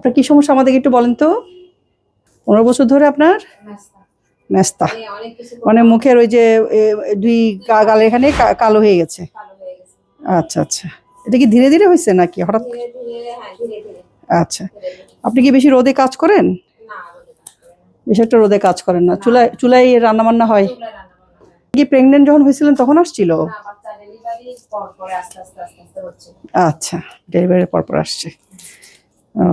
আপনার কি সমস্যা আমাদেরকে একটু বলেন তো। 15 বছর ধরে আপনার মেস্তা, মানে মুখের ওই যে দুই গালের এখানে কালো হয়ে গেছে। আচ্ছা আচ্ছা, এটা কি ধীরে ধীরে হয়েছে নাকি হঠাৎ? আচ্ছা, আপনি কি বেশি রোদে কাজ করেন? বেশি একটা রোদে কাজ করেন না, চুলায় চুলায় রান্না বান্না হয়? কি প্রেগনেন্ট যখন হয়েছিলেন তখন আসছিল? আচ্ছা, ডেলিভারির পর পর আসছে। ও,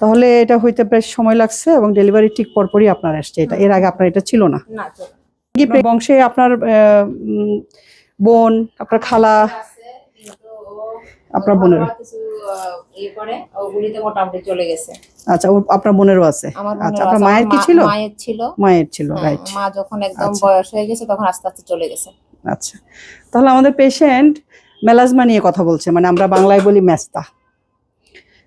তাহলে এটা হইতে বেশ সময় লাগছে এবং ডেলিভারি ঠিক পরপরই আপনার আসছে এটা, এর আগে আপনার এটা ছিল না? কি বংশে আপনার বোন, আপনার খালা, আপনার বোনের? আচ্ছা, আপনার বোনেরও আছে? আচ্ছা, আপনার মায়ের কি ছিল? মায়ের ছিল, রাইট। মা যখন একদম বয়স হয়ে গেছে তখন আস্তে আস্তে চলে গেছে। আচ্ছা, তাহলে আমাদের পেশেন্ট মেলাজমা নিয়ে কথা বলছে, মানে আমরা বাংলায় বলি মেস্তা।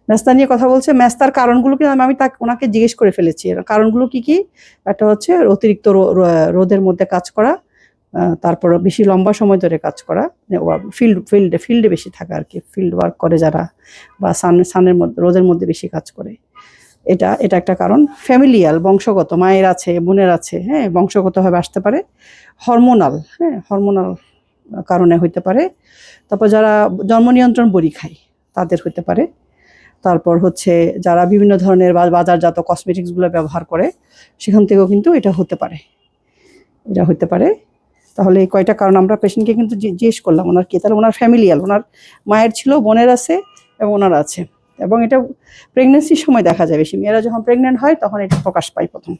মেস্তা নিয়ে কথা বলছে। মেস্তার কারণগুলো কি আমি ওনাকে জিজ্ঞেস করে ফেলেছি, কারণগুলো কি কি। একটা হচ্ছে অতিরিক্ত রোদের মধ্যে কাজ করা, তারপর বেশি লম্বা সময় ধরে কাজ করা, ফিল্ডে বেশি থাকা আর কি, ফিল্ড ওয়ার্ক করে যারা, বা সানের মধ্যে রোদের মধ্যে বেশি কাজ করে, এটা একটা কারণ। ফ্যামিলিয়াল, বংশগত, মায়ের আছে, বোনের আছে, হ্যাঁ, বংশগতভাবে আসতে পারে। হরমোনাল, হ্যাঁ, হরমোনাল কারণে হইতে পারে। তারপর যারা জন্ম নিয়ন্ত্রণ বড়ি খায় তাদের হইতে পারে। তারপর হচ্ছে যারা বিভিন্ন ধরনের বাজারজাত কসমেটিক্সগুলো ব্যবহার করে সেখান থেকেও কিন্তু এটা হতে পারে। তাহলে এই কয়টা কারণ আমরা পেশেন্টকে কিন্তু জিজ্ঞেস করলাম ওনার কি, তাহলে ওনার ফ্যামিলিয়াল, ওনার মায়ের ছিল, বোনের আছে এবং ওনার আছে। এবং এটা প্রেগনেন্সির সময় দেখা যায় বেশি, মেয়েরা যখন প্রেগনেন্ট হয় তখন এটা প্রকাশ পায় প্রথম।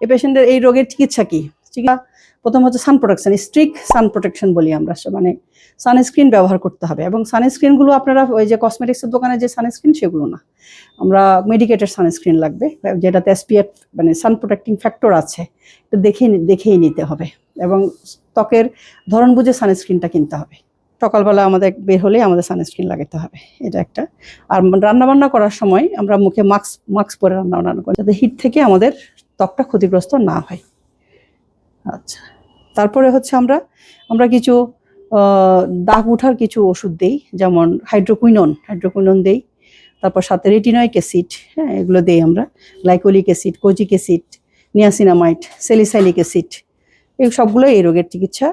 এই পেশেন্টের এই রোগের চিকিৎসা কি? প্রথম হচ্ছে সান প্রোটেকশন, স্ট্রিক্ট সান প্রোটেকশন বলি আমরা, মানে সানস্ক্রিন ব্যবহার করতে হবে। এবং সানস্ক্রিনগুলো আপনারা ওই যে কসমেটিক্সের দোকানে যে সানস্ক্রিন সেগুলো না, আমরা মেডিকেটেড সানস্ক্রিন লাগবে, যেটাতে SPF মানে সান প্রোটেক্টিং ফ্যাক্টর আছে, এটা দেখেই নিতে হবে। এবং ত্বকের ধরন বুঝে সানস্ক্রিনটা কিনতে হবে। সকালবেলা আমাদের বের হলে আমাদের সানস্ক্রিন লাগাতে হবে, এটা একটা। আর রান্নাবান্না করার সময় আমরা মুখে মাস্ক পরে রান্না করি, যাতে হিট থেকে আমাদের ত্বকটা ক্ষতিগ্রস্ত না হয়। আচ্ছা, তারপরে হচ্ছে আমরা কিছু দাগ উঠার কিছু ওষুধ দেই, যেমন হাইড্রোকুইনন দেই, তারপর সাথে রেটিনয়েক অ্যাসিড, হ্যাঁ, এগুলো দেই আমরা, glycolic acid, kojic acid, niacinamide, salicylic acid, এই সবগুলো এই রোগের চিকিৎসা।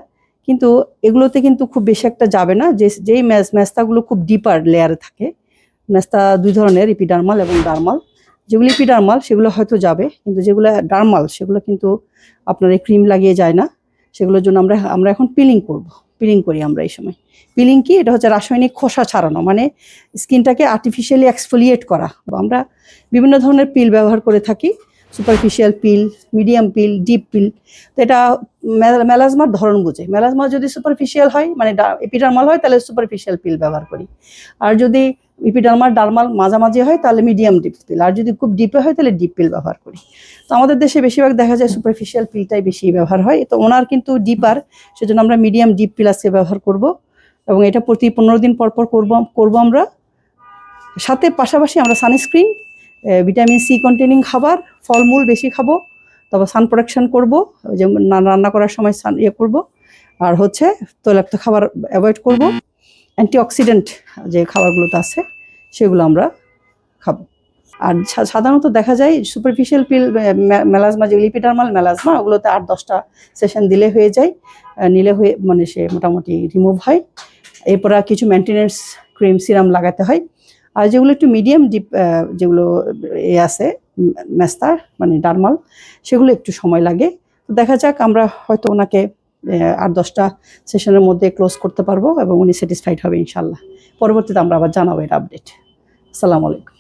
কিন্তু এগুলোতে কিন্তু খুব বেশি একটা যাবে না, যেই মেস্তাগুলো খুব ডিপার লেয়ারে থাকে। মেস্তা দুই ধরনের, এপিডার্মাল এবং ডার্মাল। যেগুলো এপিডার্মাল সেগুলো হয়তো যাবে, কিন্তু যেগুলো ডার্মাল সেগুলো কিন্তু আপনার এই ক্রিম লাগিয়ে যায় না। সেগুলোর জন্য আমরা এখন পিলিং করি আমরা এই সময়। পিলিং কি? এটা হচ্ছে রাসায়নিক খোসা ছাড়ানো, মানে স্কিনটাকে আর্টিফিশিয়ালি এক্সফোলিয়েট করা। আমরা বিভিন্ন ধরনের পিল ব্যবহার করে থাকি, সুপারফিশিয়াল পিল, মিডিয়াম পিল, ডিপ পিল। তো এটা মেলাজমার ধরন বুঝে, মেলাজমা যদি সুপারফিশিয়াল হয়, মানে এপিডার্মাল হয়, তাহলে সুপারফিশিয়াল পিল ব্যবহার করি। আর যদি এপিডার্মাল ডার্মাল মাঝামাঝি হয় তাহলে মিডিয়াম ডিপ পিল, আর যদি খুব ডিপে হয় তাহলে ডিপ পিল ব্যবহার করি। তো আমাদের দেশে বেশিরভাগ দেখা যায় সুপারফিশিয়াল পিলটাই বেশি ব্যবহার হয়। তো ওনার কিন্তু ডিপার, সেজন্য আমরা মিডিয়াম ডিপ পিল আজকে ব্যবহার করব, এবং এটা প্রতি 15 দিন পর পর করব আমরা। সাথে পাশাপাশি আমরা সানস্ক্রিন, ভিটামিন সি কন্টেনিং খাবার, ফলমূল বেশি খাবো, তারপর সান প্রোটেকশন করবো, যেমন রান্না করার সময় করব। আর হচ্ছে তৈলাক্ত খাবার অ্যাভয়েড করব, অ্যান্টিঅক্সিডেন্ট যে খাবারগুলোতে আছে সেগুলো আমরা খাবো। আর সাধারণত দেখা যায় সুপারফিশিয়াল পিল মেলাজমা, যে এপিডার্মাল মেলাজমা, ওগুলোতে 8-10টা সেশন দিলে হয়ে যায়, মানে সে মোটামুটি রিমুভ হয়। এরপর কিছু মেনটেনেন্স ক্রিম সিরাম লাগাতে হয়। আর যেগুলো একটু মিডিয়াম ডিপ, যেগুলো আছে মেস্তার মানে ডার্মাল, সেগুলো একটু সময় লাগে। তো দেখা যাক, আমরা হয়তো ওনাকে 8-10টা সেশনের মধ্যে ক্লোজ করতে পারবো এবং উনি স্যাটিসফাইড হবে ইনশাল্লাহ। পরবর্তীতে আমরা আবার জানাবো এটা আপডেট। আসসালামু আলাইকুম।